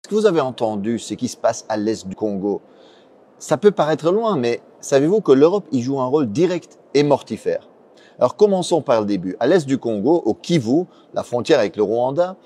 que vous avez entendu ce qui se passe à l'est du Congo? Ça peut paraître loin, mais savez-vous que l'Europe y joue un rôle direct et mortifère? Alors commençons par le début. À l'est du Congo, au Kivu, la frontière avec le Rwanda,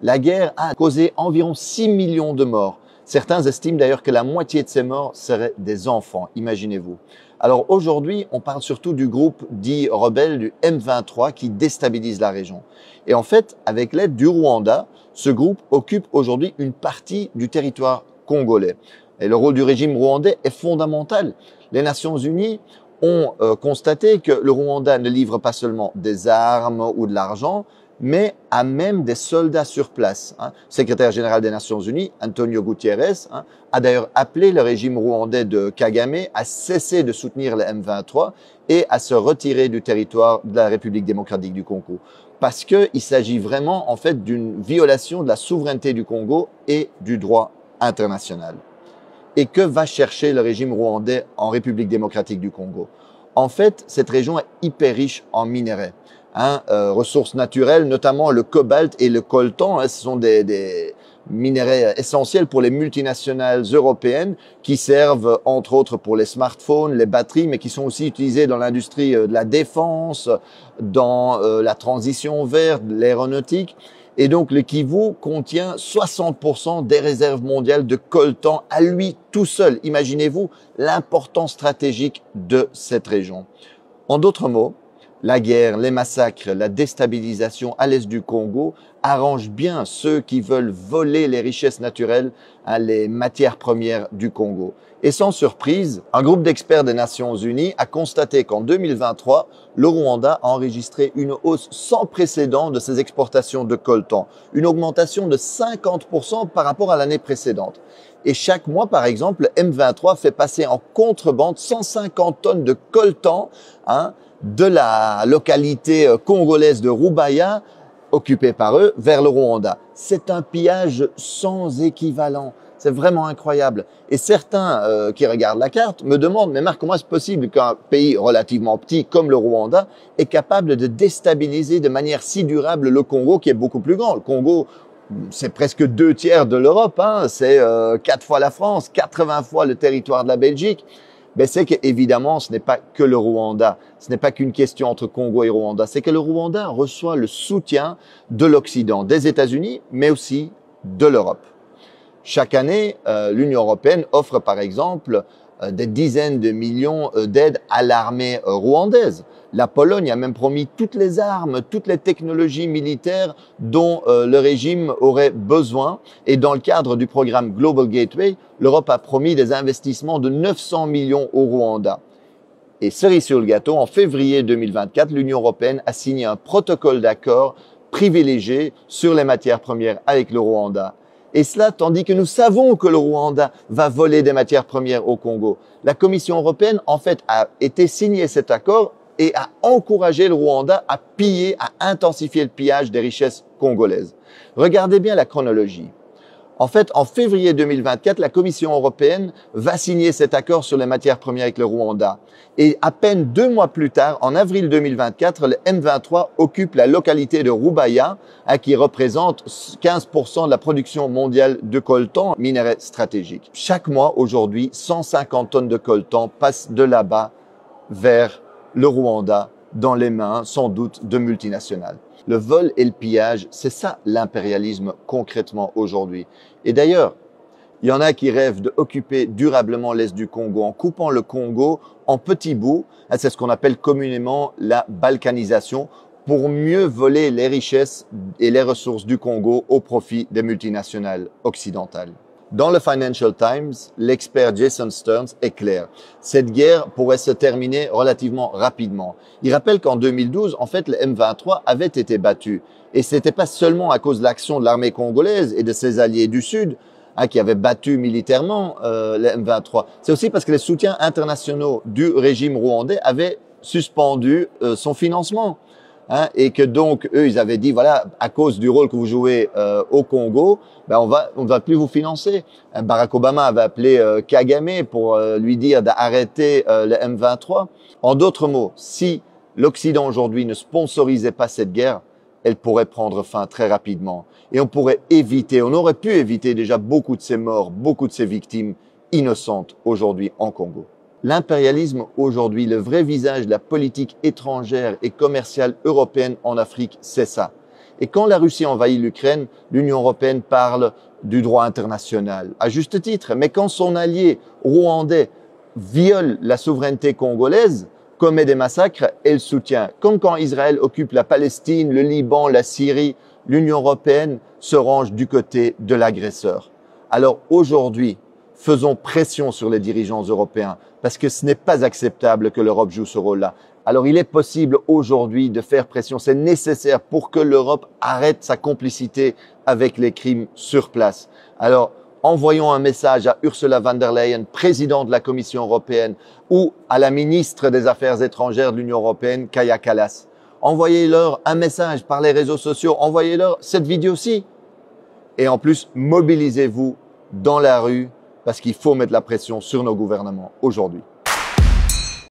la guerre a causé environ 6 millions de morts. Certains estiment d'ailleurs que la moitié de ces morts seraient des enfants, imaginez-vous. Alors aujourd'hui, on parle surtout du groupe dit rebelle du M23 qui déstabilise la région. Et en fait, avec l'aide du Rwanda, ce groupe occupe aujourd'hui une partie du territoire congolais. Et le rôle du régime rwandais est fondamental. Les Nations Unies ont constaté que le Rwanda ne livre pas seulement des armes ou de l'argent, mais a même des soldats sur place. Le secrétaire général des Nations Unies, Antonio Guterres, a d'ailleurs appelé le régime rwandais de Kagame à cesser de soutenir le M23 et à se retirer du territoire de la République démocratique du Congo. Parce qu'il s'agit vraiment en fait d'une violation de la souveraineté du Congo et du droit international. Et que va chercher le régime rwandais en République démocratique du Congo? En fait, cette région est hyper riche en minerais. Ressources naturelles, notamment le cobalt et le coltan. Ce sont des minerais essentiels pour les multinationales européennes qui servent entre autres pour les smartphones, les batteries, mais qui sont aussi utilisés dans l'industrie de la défense, dans la transition verte, l'aéronautique. Et donc le Kivu contient 60% des réserves mondiales de coltan à lui tout seul. Imaginez-vous l'importance stratégique de cette région. En d'autres mots, la guerre, les massacres, la déstabilisation à l'est du Congo arrangent bien ceux qui veulent voler les richesses naturelles, les matières premières du Congo. Et sans surprise, un groupe d'experts des Nations Unies a constaté qu'en 2023, le Rwanda a enregistré une hausse sans précédent de ses exportations de coltan, une augmentation de 50% par rapport à l'année précédente. Et chaque mois, par exemple, le M23 fait passer en contrebande 150 tonnes de coltan, de la localité congolaise de Rubaya, occupée par eux, vers le Rwanda. C'est un pillage sans équivalent. C'est vraiment incroyable. Et certains qui regardent la carte me demandent, mais Marc, comment est-ce possible qu'un pays relativement petit comme le Rwanda est capable de déstabiliser de manière si durable le Congo qui est beaucoup plus grand? Le Congo, c'est presque 2/3 de l'Europe, c'est 4 fois la France, 80 fois le territoire de la Belgique. Ben c'est qu'évidemment, ce n'est pas que le Rwanda, ce n'est pas qu'une question entre Congo et Rwanda, c'est que le Rwanda reçoit le soutien de l'Occident, des États-Unis, mais aussi de l'Europe. Chaque année, l'Union européenne offre par exemple des dizaines de millions d'aides à l'armée rwandaise. La Pologne a même promis toutes les armes, toutes les technologies militaires dont le régime aurait besoin. Et dans le cadre du programme Global Gateway, l'Europe a promis des investissements de 900 millions au Rwanda. Et cerise sur le gâteau, en février 2024, l'Union européenne a signé un protocole d'accord privilégié sur les matières premières avec le Rwanda. Et cela tandis que nous savons que le Rwanda va voler des matières premières au Congo. La Commission européenne, en fait, a été signé cet accord et a encouragé le Rwanda à piller, à intensifier le pillage des richesses congolaises. Regardez bien la chronologie. En fait, en février 2024, la Commission européenne va signer cet accord sur les matières premières avec le Rwanda. Et à peine 2 mois plus tard, en avril 2024, le M23 occupe la localité de Rubaya, qui représente 15% de la production mondiale de coltan, minerai stratégique. Chaque mois, aujourd'hui, 150 tonnes de coltan passent de là-bas vers le Rwanda, dans les mains, sans doute, de multinationales. Le vol et le pillage, c'est ça l'impérialisme concrètement aujourd'hui. Et d'ailleurs, il y en a qui rêvent d'occuper durablement l'est du Congo en coupant le Congo en petits bouts. C'est ce qu'on appelle communément la balkanisation pour mieux voler les richesses et les ressources du Congo au profit des multinationales occidentales. Dans le Financial Times, l'expert Jason Stearns est clair. Cette guerre pourrait se terminer relativement rapidement. Il rappelle qu'en 2012, en fait, le M23 avait été battu. Et ce n'était pas seulement à cause de l'action de l'armée congolaise et de ses alliés du Sud qui avaient battu militairement le M23. C'est aussi parce que les soutiens internationaux du régime rwandais avaient suspendu son financement. Et que donc, eux, ils avaient dit, voilà, à cause du rôle que vous jouez au Congo, ben on va plus vous financer. Barack Obama avait appelé Kagame pour lui dire d'arrêter le M23. En d'autres mots, si l'Occident aujourd'hui ne sponsorisait pas cette guerre, elle pourrait prendre fin très rapidement. Et on aurait pu éviter déjà beaucoup de ces morts, beaucoup de ces victimes innocentes aujourd'hui en Congo. L'impérialisme aujourd'hui, le vrai visage de la politique étrangère et commerciale européenne en Afrique, c'est ça. Et quand la Russie envahit l'Ukraine, l'Union européenne parle du droit international, à juste titre. Mais quand son allié rwandais viole la souveraineté congolaise, commet des massacres, elle soutient. Comme quand Israël occupe la Palestine, le Liban, la Syrie, l'Union européenne se range du côté de l'agresseur. Alors aujourd'hui, faisons pression sur les dirigeants européens parce que ce n'est pas acceptable que l'Europe joue ce rôle-là. Alors il est possible aujourd'hui de faire pression, c'est nécessaire pour que l'Europe arrête sa complicité avec les crimes sur place. Alors envoyons un message à Ursula von der Leyen, présidente de la Commission européenne, ou à la ministre des Affaires étrangères de l'Union européenne, Kaja Kallas. Envoyez-leur un message par les réseaux sociaux, envoyez-leur cette vidéo-ci. Et en plus, mobilisez-vous dans la rue parce qu'il faut mettre la pression sur nos gouvernements aujourd'hui.